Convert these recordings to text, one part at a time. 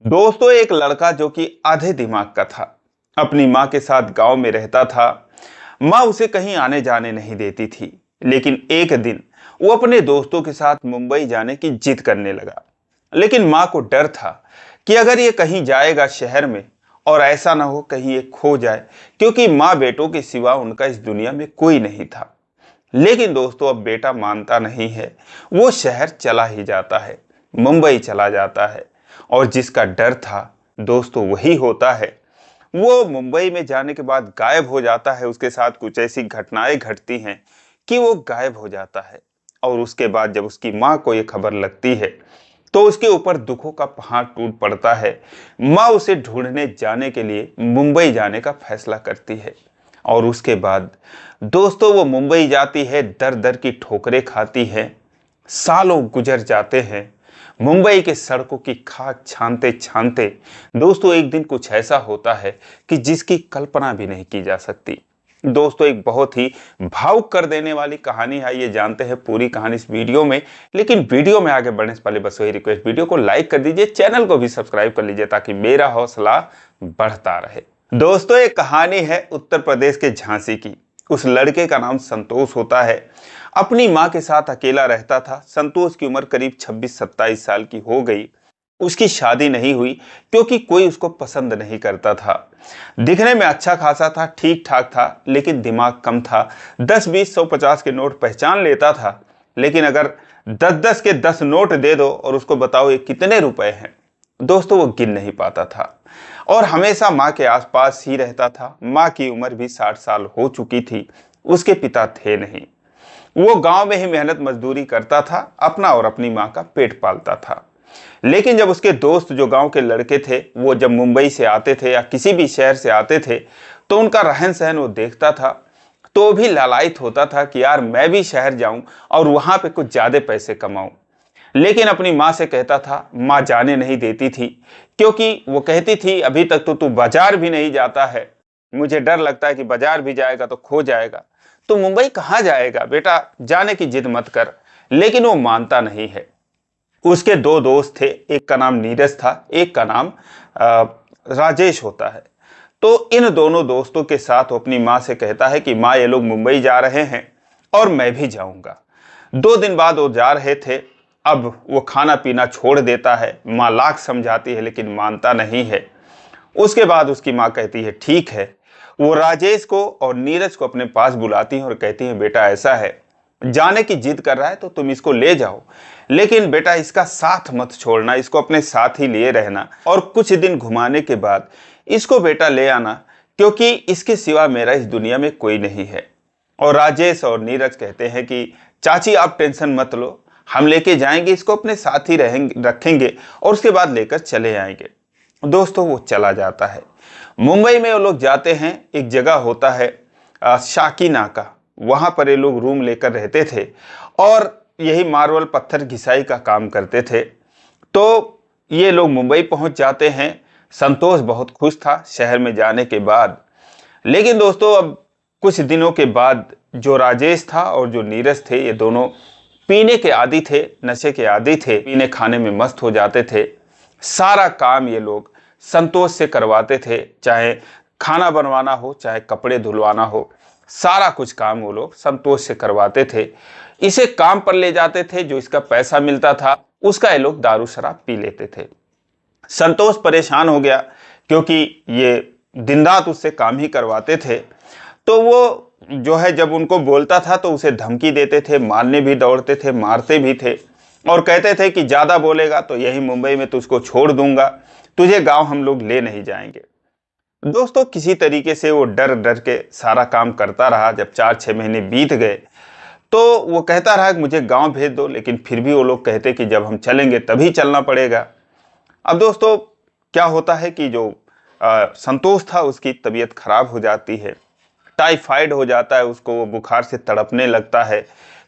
दोस्तों, एक लड़का जो कि आधे दिमाग का था, अपनी माँ के साथ गांव में रहता था। माँ उसे कहीं आने जाने नहीं देती थी। लेकिन एक दिन वो अपने दोस्तों के साथ मुंबई जाने की जिद करने लगा। लेकिन माँ को डर था कि अगर ये कहीं जाएगा शहर में, और ऐसा ना हो कहीं ये खो जाए, क्योंकि माँ बेटों के सिवा उनका इस दुनिया में कोई नहीं था। लेकिन दोस्तों, अब बेटा मानता नहीं है। वो शहर चला ही जाता है, मुंबई चला जाता है। और जिसका डर था दोस्तों, वही होता है। वो मुंबई में जाने के बाद गायब हो जाता है। उसके साथ कुछ ऐसी घटनाएं घटती हैं कि वो गायब हो जाता है। और उसके बाद जब उसकी माँ को ये खबर लगती है तो उसके ऊपर दुखों का पहाड़ टूट पड़ता है। माँ उसे ढूंढने जाने के लिए मुंबई जाने का फैसला करती है। और उसके बाद दोस्तों, वो मुंबई जाती है, दर दर की ठोकरें खाती है। सालों गुजर जाते हैं मुंबई के सड़कों की खाक छानते छानते। दोस्तों, एक दिन कुछ ऐसा होता है कि जिसकी कल्पना भी नहीं की जा सकती। दोस्तों, एक बहुत ही भावुक कर देने वाली कहानी है। ये जानते हैं पूरी कहानी इस वीडियो में। लेकिन वीडियो में आगे बढ़ने से पहले बस वही रिक्वेस्ट, वीडियो को लाइक कर दीजिए, चैनल को भी सब्सक्राइब कर लीजिए ताकि मेरा हौसला बढ़ता रहे। दोस्तों, एक कहानी है उत्तर प्रदेश के झांसी की। उस लड़के का नाम संतोष होता है। अपनी माँ के साथ अकेला रहता था। संतोष की उम्र करीब 26-27 साल की हो गई। उसकी शादी नहीं हुई क्योंकि कोई उसको पसंद नहीं करता था। दिखने में अच्छा खासा था, ठीक ठाक था, लेकिन दिमाग कम था। 10-20, 100-50 के नोट पहचान लेता था। लेकिन अगर 10-10 के 10 नोट दे दो और उसको बताओ ये कितने रुपए हैं, दोस्तों वो गिन नहीं पाता था। और हमेशा माँ के आसपास ही रहता था। माँ की उम्र भी 60 साल हो चुकी थी। उसके पिता थे नहीं। वो गांव में ही मेहनत मजदूरी करता था, अपना और अपनी माँ का पेट पालता था। लेकिन जब उसके दोस्त जो गांव के लड़के थे, वो जब मुंबई से आते थे या किसी भी शहर से आते थे, तो उनका रहन सहन वो देखता था, तो भी लालायित होता था कि यार मैं भी शहर जाऊं और वहां पे कुछ ज्यादा पैसे कमाऊं। लेकिन अपनी माँ से कहता था, माँ जाने नहीं देती थी, क्योंकि वो कहती थी अभी तक तो तू बाजार भी नहीं जाता है। मुझे डर लगता है कि बाजार भी जाएगा तो खो जाएगा। तो मुंबई कहाँ जाएगा बेटा, जाने की जिद मत कर। लेकिन वो मानता नहीं है। उसके दो दोस्त थे, एक का नाम नीरज था, एक का नाम राजेश होता है। तो इन दोनों दोस्तों के साथ वो अपनी माँ से कहता है कि माँ ये लोग मुंबई जा रहे हैं और मैं भी जाऊंगा। 2 दिन बाद वो जा रहे थे। अब वो खाना पीना छोड़ देता है। माँ लाख समझाती है लेकिन मानता नहीं है। उसके बाद उसकी माँ कहती है ठीक है। वो राजेश को और नीरज को अपने पास बुलाती है और कहती है बेटा ऐसा है, जाने की जिद कर रहा है तो तुम इसको ले जाओ, लेकिन बेटा इसका साथ मत छोड़ना, इसको अपने साथ ही लिए रहना और कुछ दिन घुमाने के बाद इसको बेटा ले आना, क्योंकि इसके सिवा मेरा इस दुनिया में कोई नहीं है। और राजेश और नीरज कहते हैं कि चाची आप टेंशन मत लो, हम लेके जाएंगे, इसको अपने साथ ही रहेंगे, रखेंगे और उसके बाद लेकर चले आएंगे। दोस्तों, वो चला जाता है। मुंबई में वो लोग जाते हैं, एक जगह होता है शाकी नाका। वहां पर ये लोग रूम लेकर रहते थे और यही मार्बल पत्थर घिसाई का काम करते थे। तो ये लोग मुंबई पहुंच जाते हैं। संतोष बहुत खुश था शहर में जाने के बाद। लेकिन दोस्तों, अब कुछ दिनों के बाद जो राजेश था और जो नीरज थे, ये दोनों पीने के आदी थे, नशे के आदी थे, पीने खाने में मस्त हो जाते थे। सारा काम ये लोग संतोष से करवाते थे, चाहे खाना बनवाना हो, चाहे कपड़े धुलवाना हो, सारा कुछ काम वो लोग संतोष से करवाते थे। इसे काम पर ले जाते थे, जो इसका पैसा मिलता था उसका ये लोग दारू शराब पी लेते थे। संतोष परेशान हो गया क्योंकि ये दिन रात उससे काम ही करवाते थे। तो वो जो है जब उनको बोलता था तो उसे धमकी देते थे, मारने भी दौड़ते थे, मारते भी थे और कहते थे कि ज़्यादा बोलेगा तो यही मुंबई में तुझको छोड़ दूंगा, तुझे गांव हम लोग ले नहीं जाएंगे। दोस्तों, किसी तरीके से वो डर डर के सारा काम करता रहा। जब 4-6 महीने बीत गए तो वो कहता रहा कि मुझे गांव भेज दो, लेकिन फिर भी वो लोग कहते कि जब हम चलेंगे तभी चलना पड़ेगा। अब दोस्तों, क्या होता है कि जो संतोष था उसकी तबीयत खराब हो जाती है, टाइफाइड हो जाता है उसको, वो बुखार से तड़पने लगता है।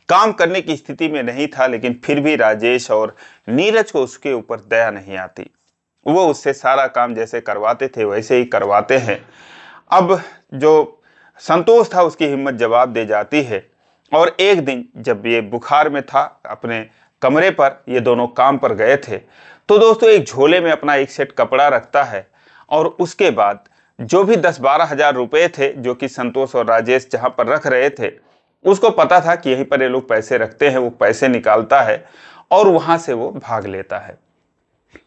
काम करने की स्थिति में नहीं था, लेकिन फिर भी राजेश और नीरज को उसके ऊपर दया नहीं आती। वो उससे सारा काम जैसे करवाते थे वैसे ही करवाते हैं। अब जो संतोष था उसकी हिम्मत जवाब दे जाती है और एक दिन जब ये बुखार में था, अपने कमरे पर ये दोनों काम पर गए थे, तो दोस्तों एक झोले में अपना एक सेट कपड़ा रखता है और उसके बाद जो भी 10-12 हजार रुपए थे जो कि संतोष और राजेश जहां पर रख रहे थे, उसको पता था कि यहीं पर ये लोग पैसे रखते हैं, वो पैसे निकालता है और वहां से वो भाग लेता है।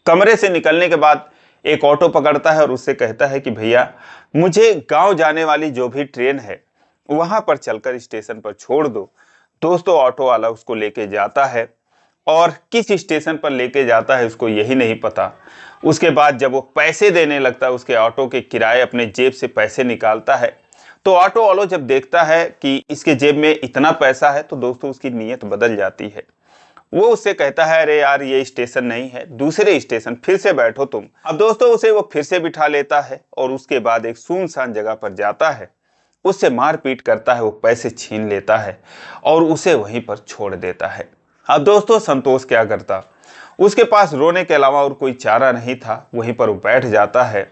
कमरे से निकलने के बाद एक ऑटो पकड़ता है और उससे कहता है कि भैया मुझे गांव जाने वाली जो भी ट्रेन है वहां पर चलकर स्टेशन पर छोड़ दो। दोस्तों ऑटो वाला उसको लेके जाता है और किस स्टेशन पर लेके जाता है उसको यही नहीं पता। उसके बाद जब वो पैसे देने लगता है, उसके ऑटो के किराए अपने जेब से पैसे निकालता है, तो ऑटो वाला जब देखता है कि इसके जेब में इतना पैसा है तो दोस्तों उसकी नीयत बदल जाती है। वो उससे कहता है अरे यार ये स्टेशन नहीं है, दूसरे स्टेशन फिर से बैठो तुम। अब दोस्तों उसे वो फिर से बिठा लेता है और उसके बाद एक सुनसान जगह पर जाता है, उससे मारपीट करता है, वो पैसे छीन लेता है और उसे वहीं पर छोड़ देता है। अब दोस्तों संतोष क्या करता, उसके पास रोने के अलावा और कोई चारा नहीं था, वहीं पर वो बैठ जाता है।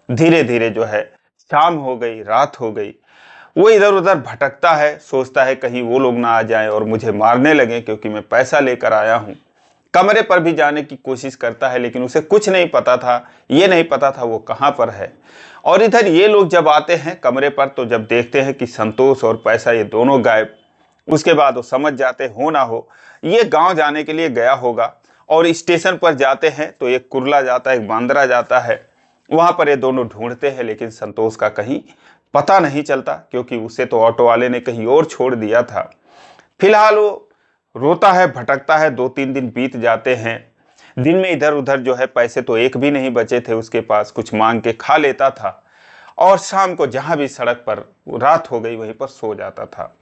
धीरे धीरे जो है शाम हो गई, रात हो गई, वो इधर उधर भटकता है, सोचता है कहीं वो लोग ना आ जाएं और मुझे मारने लगे क्योंकि मैं पैसा लेकर आया हूँ। कमरे पर भी जाने की कोशिश करता है लेकिन उसे कुछ नहीं पता था, ये नहीं पता था वो कहाँ पर है। और इधर ये लोग जब आते हैं कमरे पर तो जब देखते हैं कि संतोष और पैसा ये दोनों गायब, उसके बाद वो समझ जाते हो ना हो ये गांव जाने के लिए गया होगा। और स्टेशन पर जाते हैं तो एक कुर्ला जाता है, एक बांदरा जाता है, वहां पर ये दोनों ढूंढते हैं लेकिन संतोष का कहीं पता नहीं चलता क्योंकि उसे तो ऑटो वाले ने कहीं और छोड़ दिया था। फिलहाल वो रोता है, भटकता है, 2-3 दिन बीत जाते हैं। दिन में इधर उधर जो है पैसे तो एक भी नहीं बचे थे उसके पास, कुछ मांग के खा लेता था और शाम को जहां भी सड़क पर रात हो गई वहीं पर सो जाता था।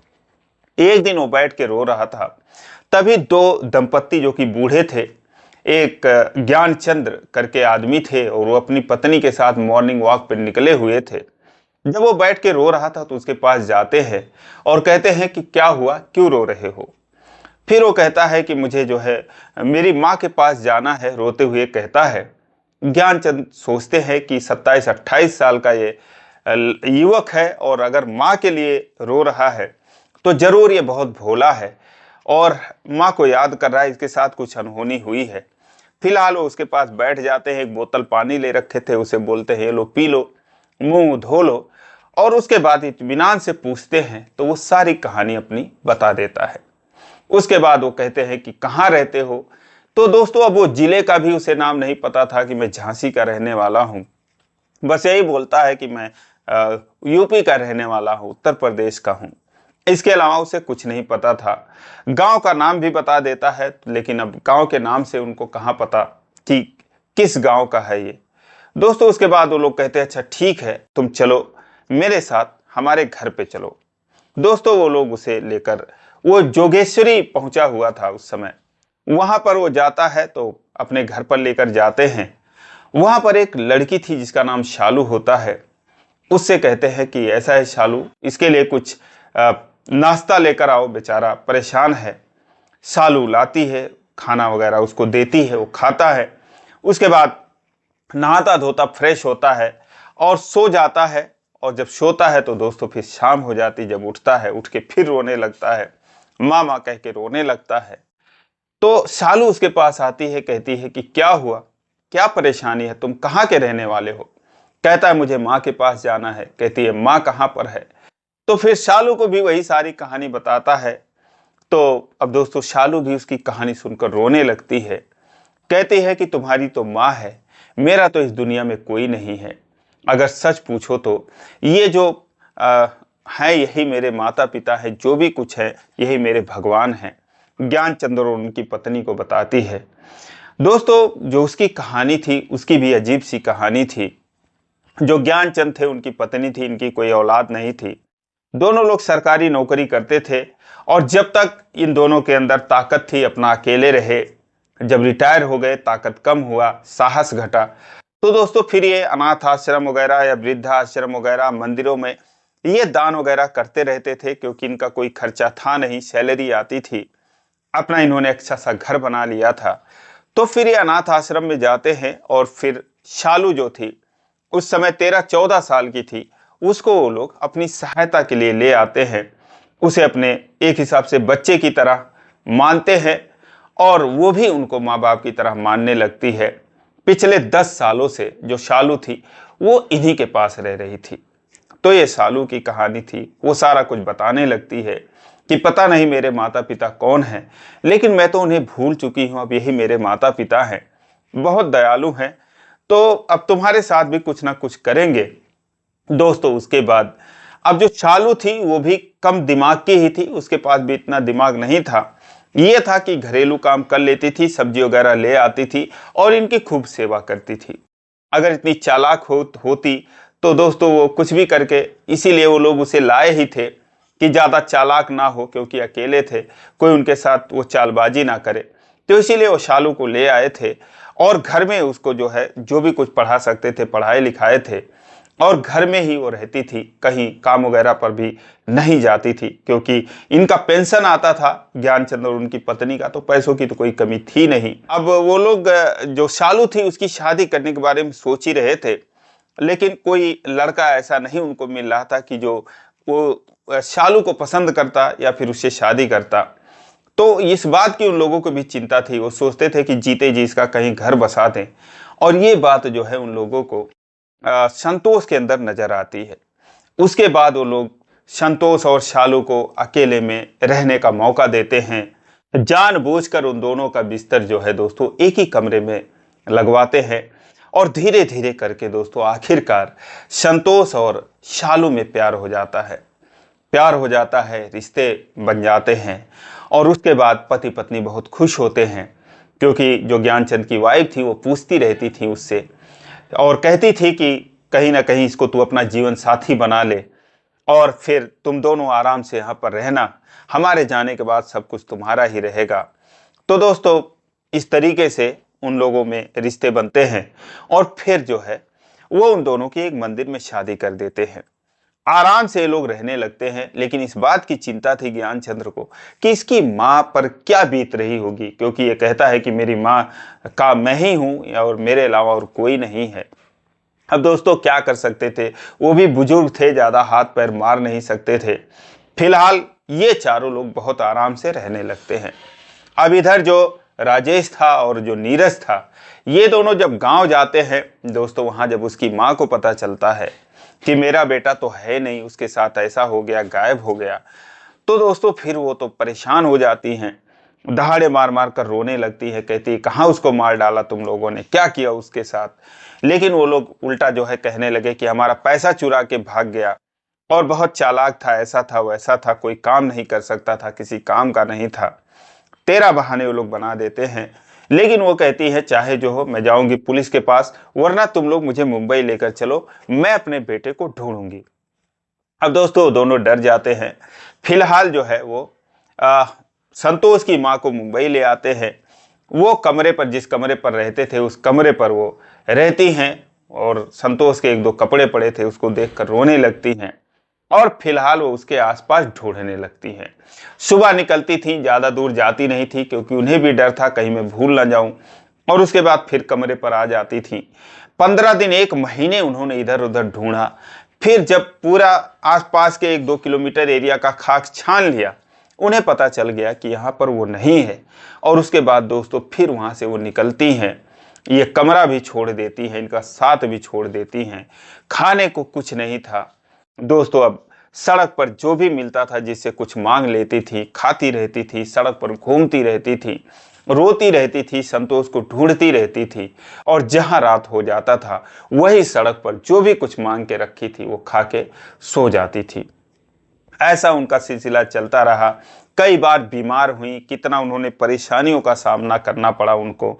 एक दिन वो बैठ के रो रहा था, तभी दो दंपत्ति जो कि बूढ़े थे, एक ज्ञानचंद्र करके आदमी थे और वो अपनी पत्नी के साथ मॉर्निंग वॉक पर निकले हुए थे। जब वो बैठ के रो रहा था तो उसके पास जाते हैं और कहते हैं कि क्या हुआ, क्यों रो रहे हो। फिर वो कहता है कि मुझे जो है मेरी माँ के पास जाना है, रोते हुए कहता है। ज्ञानचंद सोचते हैं कि 27-28 साल का ये युवक है और अगर माँ के लिए रो रहा है तो जरूर ये बहुत भोला है और माँ को याद कर रहा है, इसके साथ कुछ अनहोनी हुई है। फिलहाल वो उसके पास बैठ जाते हैं, एक बोतल पानी ले रखे थे, उसे बोलते हैं ये लो पी लो, मुंह धो लो। और उसके बाद इत्मीनान से पूछते हैं तो वो सारी कहानी अपनी बता देता है। उसके बाद वो कहते हैं कि कहाँ रहते हो, तो दोस्तों अब वो जिले का भी उसे नाम नहीं पता था कि मैं झांसी का रहने वाला हूँ, बस यही बोलता है कि मैं यूपी का रहने वाला हूँ, उत्तर प्रदेश का हूँ। इसके अलावा उसे कुछ नहीं पता था। गांव का नाम भी बता देता है लेकिन अब गांव के नाम से उनको कहाँ पता कि किस गांव का है ये। दोस्तों उसके बाद वो लोग कहते हैं अच्छा ठीक है तुम चलो मेरे साथ, हमारे घर पे चलो। दोस्तों वो लोग उसे लेकर, वो जोगेश्वरी पहुंचा हुआ था उस समय, वहां पर वो जाता है तो अपने घर पर लेकर जाते हैं। वहां पर एक लड़की थी जिसका नाम शालू होता है। उससे कहते हैं कि ऐसा है शालू, इसके लिए कुछ नाश्ता लेकर आओ, बेचारा परेशान है। शालू लाती है, खाना वगैरह उसको देती है, वो खाता है। उसके बाद नहाता धोता फ्रेश होता है और सो जाता है। और जब सोता है तो दोस्तों फिर शाम हो जाती, जब उठता है उठ के फिर रोने लगता है, माँ माँ कह के रोने लगता है। तो शालू उसके पास आती है, कहती है कि क्या हुआ, क्या परेशानी है, तुम कहाँ के रहने वाले हो। कहता है मुझे माँ के पास जाना है। कहती है माँ कहाँ पर है। तो फिर शालू को भी वही सारी कहानी बताता है। तो अब दोस्तों शालू भी उसकी कहानी सुनकर रोने लगती है, कहती है कि तुम्हारी तो माँ है, मेरा तो इस दुनिया में कोई नहीं है। अगर सच पूछो तो ये जो हैं यही मेरे माता पिता हैं, जो भी कुछ है यही मेरे भगवान हैं। ज्ञानचंद्र और उनकी पत्नी को बताती है। दोस्तों जो उसकी कहानी थी उसकी भी अजीब सी कहानी थी। जो ज्ञानचंद थे उनकी पत्नी थी, इनकी कोई औलाद नहीं थी। दोनों लोग सरकारी नौकरी करते थे और जब तक इन दोनों के अंदर ताकत थी अपना अकेले रहे। जब रिटायर हो गए ताकत कम हुआ, साहस घटा, तो दोस्तों फिर ये अनाथ आश्रम वगैरह या वृद्धाश्रम वगैरह मंदिरों में ये दान वगैरह करते रहते थे क्योंकि इनका कोई खर्चा था नहीं, सैलरी आती थी, अपना इन्होंने अच्छा सा घर बना लिया था। तो फिर ये अनाथ आश्रम में जाते हैं और फिर शालू जो थी उस समय 13-14 साल की थी, उसको वो लोग अपनी सहायता के लिए ले आते हैं। उसे अपने एक हिसाब से बच्चे की तरह मानते हैं और वो भी उनको माँ बाप की तरह मानने लगती है। पिछले 10 सालों से जो शालू थी वो इन्हीं के पास रह रही थी। तो ये शालू की कहानी थी। वो सारा कुछ बताने लगती है कि पता नहीं मेरे माता पिता कौन हैं, लेकिन मैं तो उन्हें भूल चुकी हूँ, अब यही मेरे माता पिता हैं, बहुत दयालु हैं, तो अब तुम्हारे साथ भी कुछ ना कुछ करेंगे। दोस्तों उसके बाद अब जो शालू थी वो भी कम दिमाग की ही थी, उसके पास भी इतना दिमाग नहीं था। ये था कि घरेलू काम कर लेती थी, सब्जी वगैरह ले आती थी और इनकी खूब सेवा करती थी। अगर इतनी चालाक होती तो दोस्तों वो कुछ भी करके, इसीलिए वो लोग उसे लाए ही थे कि ज़्यादा चालाक ना हो, क्योंकि अकेले थे, कोई उनके साथ वो चालबाजी ना करे। तो इसीलिए वो शालू को ले आए थे और घर में उसको जो है जो भी कुछ पढ़ा सकते थे पढ़ाए लिखाए थे, और घर में ही वो रहती थी, कहीं काम वगैरह पर भी नहीं जाती थी, क्योंकि इनका पेंशन आता था ज्ञानचंद और उनकी पत्नी का, तो पैसों की तो कोई कमी थी नहीं। अब वो लोग जो शालू थी उसकी शादी करने के बारे में सोच ही रहे थे, लेकिन कोई लड़का ऐसा नहीं उनको मिल रहा था कि जो वो शालू को पसंद करता या फिर उससे शादी करता। तो इस बात की उन लोगों को भी चिंता थी। वो सोचते थे कि जीते जी इसका कहीं घर बसा दें, और ये बात जो है उन लोगों को संतोष के अंदर नजर आती है। उसके बाद वो लोग संतोष और शालू को अकेले में रहने का मौका देते हैं। जानबूझकर उन दोनों का बिस्तर जो है दोस्तों एक ही कमरे में लगवाते हैं, और धीरे धीरे करके दोस्तों आखिरकार संतोष और शालू में प्यार हो जाता है। प्यार हो जाता है, रिश्ते बन जाते हैं, और उसके बाद पति पत्नी बहुत खुश होते हैं, क्योंकि जो ज्ञानचंद की वाइफ थी वो पूछती रहती थी उससे और कहती थी कि कहीं ना कहीं इसको तू अपना जीवन साथी बना ले, और फिर तुम दोनों आराम से यहाँ पर रहना, हमारे जाने के बाद सब कुछ तुम्हारा ही रहेगा। तो दोस्तों इस तरीके से उन लोगों में रिश्ते बनते हैं, और फिर जो है वो उन दोनों की एक मंदिर में शादी कर देते हैं। आराम से ये लोग रहने लगते हैं, लेकिन इस बात की चिंता थी ज्ञानचंद्र को कि इसकी माँ पर क्या बीत रही होगी, क्योंकि ये कहता है कि मेरी माँ का मैं ही हूँ और मेरे अलावा और कोई नहीं है। अब दोस्तों क्या कर सकते थे, वो भी बुजुर्ग थे, ज़्यादा हाथ पैर मार नहीं सकते थे। फिलहाल ये चारों लोग बहुत आराम से रहने लगते हैं। अब इधर जो राजेश था और जो नीरज था, ये दोनों जब गांव जाते हैं दोस्तों, वहां जब उसकी माँ को पता चलता है कि मेरा बेटा तो है नहीं, उसके साथ ऐसा हो गया, गायब हो गया, तो दोस्तों फिर वो तो परेशान हो जाती हैं, दहाड़े मार मार कर रोने लगती है, कहती है कहाँ उसको मार डाला तुम लोगों ने, क्या किया उसके साथ। लेकिन वो लोग उल्टा जो है कहने लगे कि हमारा पैसा चुरा के भाग गया और बहुत चालाक था, ऐसा था वैसा था, कोई काम नहीं कर सकता था, किसी काम का नहीं था। तेरह बहाने वो लोग बना देते हैं। लेकिन वो कहती है चाहे जो हो मैं जाऊंगी पुलिस के पास, वरना तुम लोग मुझे मुंबई लेकर चलो, मैं अपने बेटे को ढूंढूंगी। अब दोस्तों दोनों डर जाते हैं। फिलहाल जो है वो संतोष की माँ को मुंबई ले आते हैं। वो कमरे पर, जिस कमरे पर रहते थे उस कमरे पर वो रहती हैं, और संतोष के एक दो कपड़े पड़े थे उसको देखकर रोने लगती हैं, और फिलहाल वो उसके आसपास ढूंढने लगती हैं। सुबह निकलती थी, ज़्यादा दूर जाती नहीं थी, क्योंकि उन्हें भी डर था कहीं मैं भूल ना जाऊं, और उसके बाद फिर कमरे पर आ जाती थी। 15 दिन, 1 महीने उन्होंने इधर उधर ढूंढा। फिर जब पूरा आसपास के 1-2 किलोमीटर एरिया का खाक छान लिया, उन्हें पता चल गया कि यहाँ पर वो नहीं है, और उसके बाद दोस्तों फिर वहाँ से वो निकलती हैं। ये कमरा भी छोड़ देती हैं, इनका साथ भी छोड़ देती हैं। खाने को कुछ नहीं था दोस्तों। अब सड़क पर जो भी मिलता था जिससे कुछ मांग लेती थी, खाती रहती थी, सड़क पर घूमती रहती थी, रोती रहती थी, संतोष को ढूंढती रहती थी, और जहां रात हो जाता था वही सड़क पर जो भी कुछ मांग के रखी थी वो खा के सो जाती थी। ऐसा उनका सिलसिला चलता रहा। कई बार बीमार हुई, कितना उन्होंने परेशानियों का सामना करना पड़ा उनको।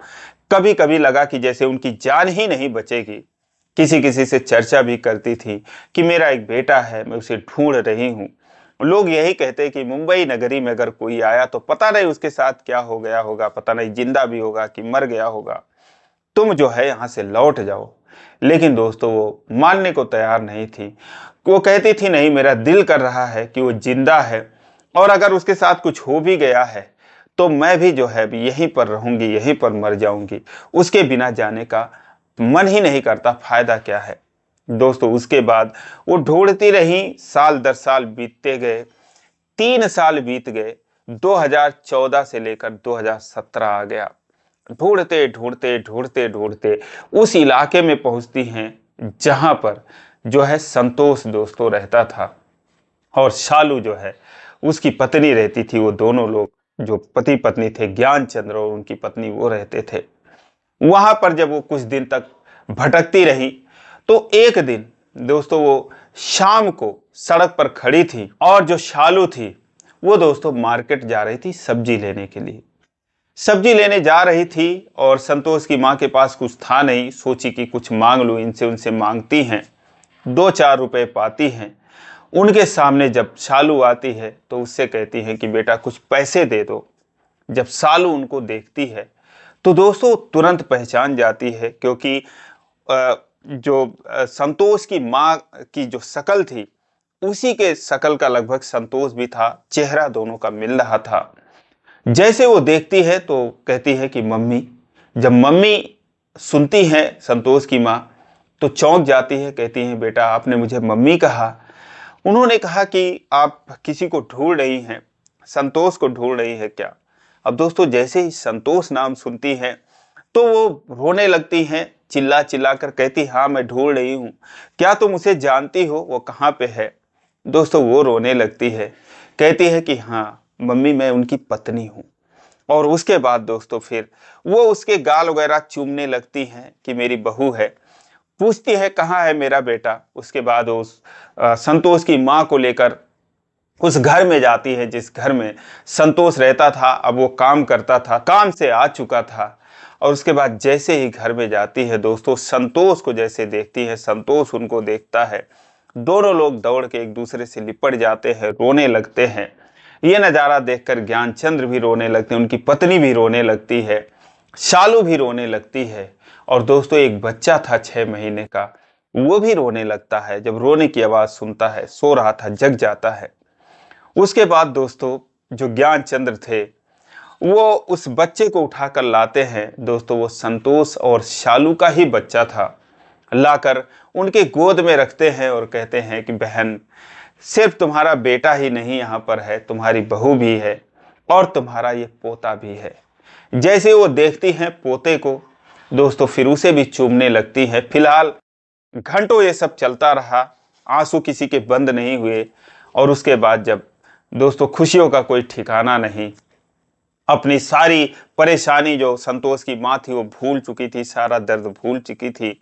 कभी कभी लगा कि जैसे उनकी जान ही नहीं बचेगी। किसी किसी से चर्चा भी करती थी कि मेरा एक बेटा है, मैं उसे ढूंढ रही हूँ। लोग यही कहते कि मुंबई नगरी में अगर कोई आया तो पता नहीं उसके साथ क्या हो गया होगा, पता नहीं जिंदा भी होगा कि मर गया होगा, तुम जो है यहाँ से लौट जाओ। लेकिन दोस्तों वो मानने को तैयार नहीं थी। वो कहती थी नहीं, मेरा दिल कर रहा है कि वो जिंदा है, और अगर उसके साथ कुछ हो भी गया है तो मैं भी जो है यहीं पर रहूंगी, यहीं पर मर जाऊंगी, उसके बिना जाने का मन ही नहीं करता, फायदा क्या है। दोस्तों उसके बाद वो ढूंढती रही, साल दर साल बीतते गए, 3 साल बीत गए। 2014 से लेकर 2017 आ गया। ढूंढते ढूंढते ढूंढते ढूंढते उस इलाके में पहुंचती हैं जहां पर जो है संतोष दोस्तों रहता था, और शालू जो है उसकी पत्नी रहती थी। वो दोनों लोग जो पति पत्नी थे, ज्ञानचंद्र और उनकी पत्नी, वो रहते थे वहां पर। जब वो कुछ दिन तक भटकती रही तो एक दिन दोस्तों वो शाम को सड़क पर खड़ी थी, और जो शालू थी वो दोस्तों मार्केट जा रही थी सब्जी लेने के लिए। सब्जी लेने जा रही थी और संतोष की माँ के पास कुछ था नहीं, सोची कि कुछ मांग लूं इनसे। उनसे मांगती हैं, 2-4 रुपए पाती हैं। उनके सामने जब शालू आती है तो उससे कहती हैं कि बेटा कुछ पैसे दे दो। जब शालू उनको देखती है तो दोस्तों तुरंत पहचान जाती है, क्योंकि संतोष की माँ की जो शक्ल थी उसी के शक्ल का लगभग संतोष भी था, चेहरा दोनों का मिल रहा था। जैसे वो देखती है तो कहती है कि मम्मी। जब मम्मी सुनती है संतोष की माँ तो चौंक जाती है, कहती है बेटा आपने मुझे मम्मी कहा। उन्होंने कहा कि आप किसी को ढूंढ रही हैं, संतोष को ढूंढ रही है क्या? अब दोस्तों जैसे ही संतोष नाम सुनती हैं तो वो रोने लगती हैं, चिल्ला चिल्ला कर कहती हाँ मैं ढूंढ रही हूँ, क्या तुम उसे जानती हो, वो कहाँ पे है? दोस्तों वो रोने लगती है, कहती है कि हाँ मम्मी मैं उनकी पत्नी हूँ। और उसके बाद दोस्तों फिर वो उसके गाल वगैरह चूमने लगती हैं कि मेरी बहू है। पूछती है कहाँ है मेरा बेटा। उसके बाद उस संतोष की माँ को लेकर उस घर में जाती है जिस घर में संतोष रहता था। अब वो काम करता था, काम से आ चुका था। और उसके बाद जैसे ही घर में जाती है दोस्तों, संतोष को जैसे देखती है, संतोष उनको देखता है, दोनों लोग दौड़ के एक दूसरे से लिपट जाते हैं, रोने लगते हैं। ये नज़ारा देखकर ज्ञानचंद्र भी रोने लगते हैं, उनकी पत्नी भी रोने लगती है, शालू भी रोने लगती है। और दोस्तों एक बच्चा था 6 महीने का, वो भी रोने लगता है। जब रोने की आवाज़ सुनता है, सो रहा था, जग जाता है। उसके बाद दोस्तों जो ज्ञानचंद्र थे वो उस बच्चे को उठाकर लाते हैं। दोस्तों वो संतोष और शालू का ही बच्चा था। लाकर उनके गोद में रखते हैं और कहते हैं कि बहन सिर्फ तुम्हारा बेटा ही नहीं यहाँ पर है, तुम्हारी बहू भी है और तुम्हारा ये पोता भी है। जैसे वो देखती हैं पोते को दोस्तों फिर उसे भी चूमने लगती है। फिलहाल घंटों ये सब चलता रहा, आंसू किसी के बंद नहीं हुए। और उसके बाद जब दोस्तों खुशियों का कोई ठिकाना नहीं, अपनी सारी परेशानी जो संतोष की माँ थी वो भूल चुकी थी, सारा दर्द भूल चुकी थी।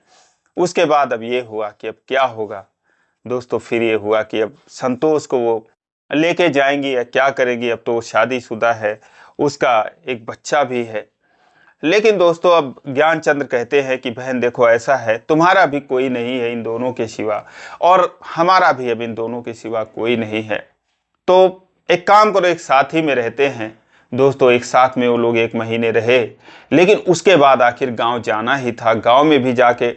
उसके बाद अब ये हुआ कि अब क्या होगा दोस्तों। फिर ये हुआ कि अब संतोष को वो लेके जाएंगी या क्या करेंगी। अब तो वो शादीशुदा है, उसका एक बच्चा भी है। लेकिन दोस्तों अब ज्ञानचंद्र कहते हैं कि बहन देखो ऐसा है, तुम्हारा भी कोई नहीं है इन दोनों के सिवा, और हमारा भी अब इन दोनों के सिवा कोई नहीं है। तो एक काम करो, एक साथ ही में रहते हैं। दोस्तों एक साथ में वो लोग 1 महीने रहे, लेकिन उसके बाद आखिर गांव जाना ही था। गांव में भी जाके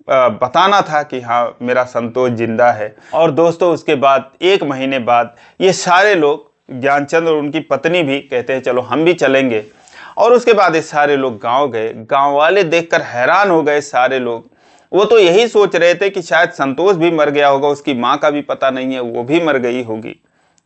बताना था कि हाँ मेरा संतोष जिंदा है। और दोस्तों उसके बाद 1 महीने बाद ये सारे लोग, ज्ञानचंद्र और उनकी पत्नी भी कहते हैं चलो हम भी चलेंगे। और उसके बाद ये सारे लोग गांव गए। गांव वाले देखकर हैरान हो गए सारे लोग। वो तो यही सोच रहे थे कि शायद संतोष भी मर गया होगा, उसकी माँ का भी पता नहीं है, वो भी मर गई होगी।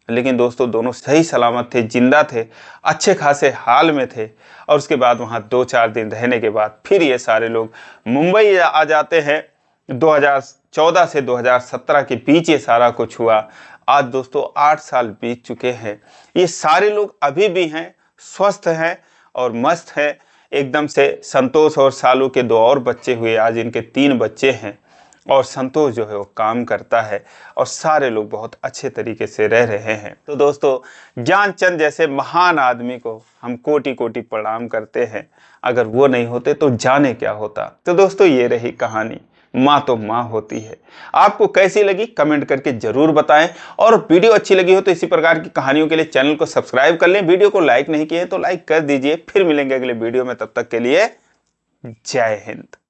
लेकिन दोस्तों दोनों सही सलामत थे, जिंदा थे, अच्छे खासे हाल में थे। और उसके बाद वहाँ 2-4 दिन रहने के बाद फिर ये सारे लोग मुंबई आ जाते हैं। 2014 से 2017 के बीच ये सारा कुछ हुआ। आज दोस्तों 8 साल बीत चुके हैं। ये सारे लोग अभी भी हैं, स्वस्थ हैं और मस्त हैं एकदम से। संतोष और शालू के 2 और बच्चे हुए, आज इनके 3 बच्चे हैं। और संतोष जो है वो काम करता है और सारे लोग बहुत अच्छे तरीके से रह रहे हैं। तो दोस्तों ज्ञानचंद जैसे महान आदमी को हम कोटि कोटि प्रणाम करते हैं। अगर वो नहीं होते तो जाने क्या होता। तो दोस्तों ये रही कहानी, माँ तो माँ होती है। आपको कैसी लगी कमेंट करके जरूर बताएं। और वीडियो अच्छी लगी हो तो इसी प्रकार की कहानियों के लिए चैनल को सब्सक्राइब कर लें। वीडियो को लाइक नहीं किए तो लाइक कर दीजिए। फिर मिलेंगे अगले वीडियो में, तब तक के लिए जय हिंद।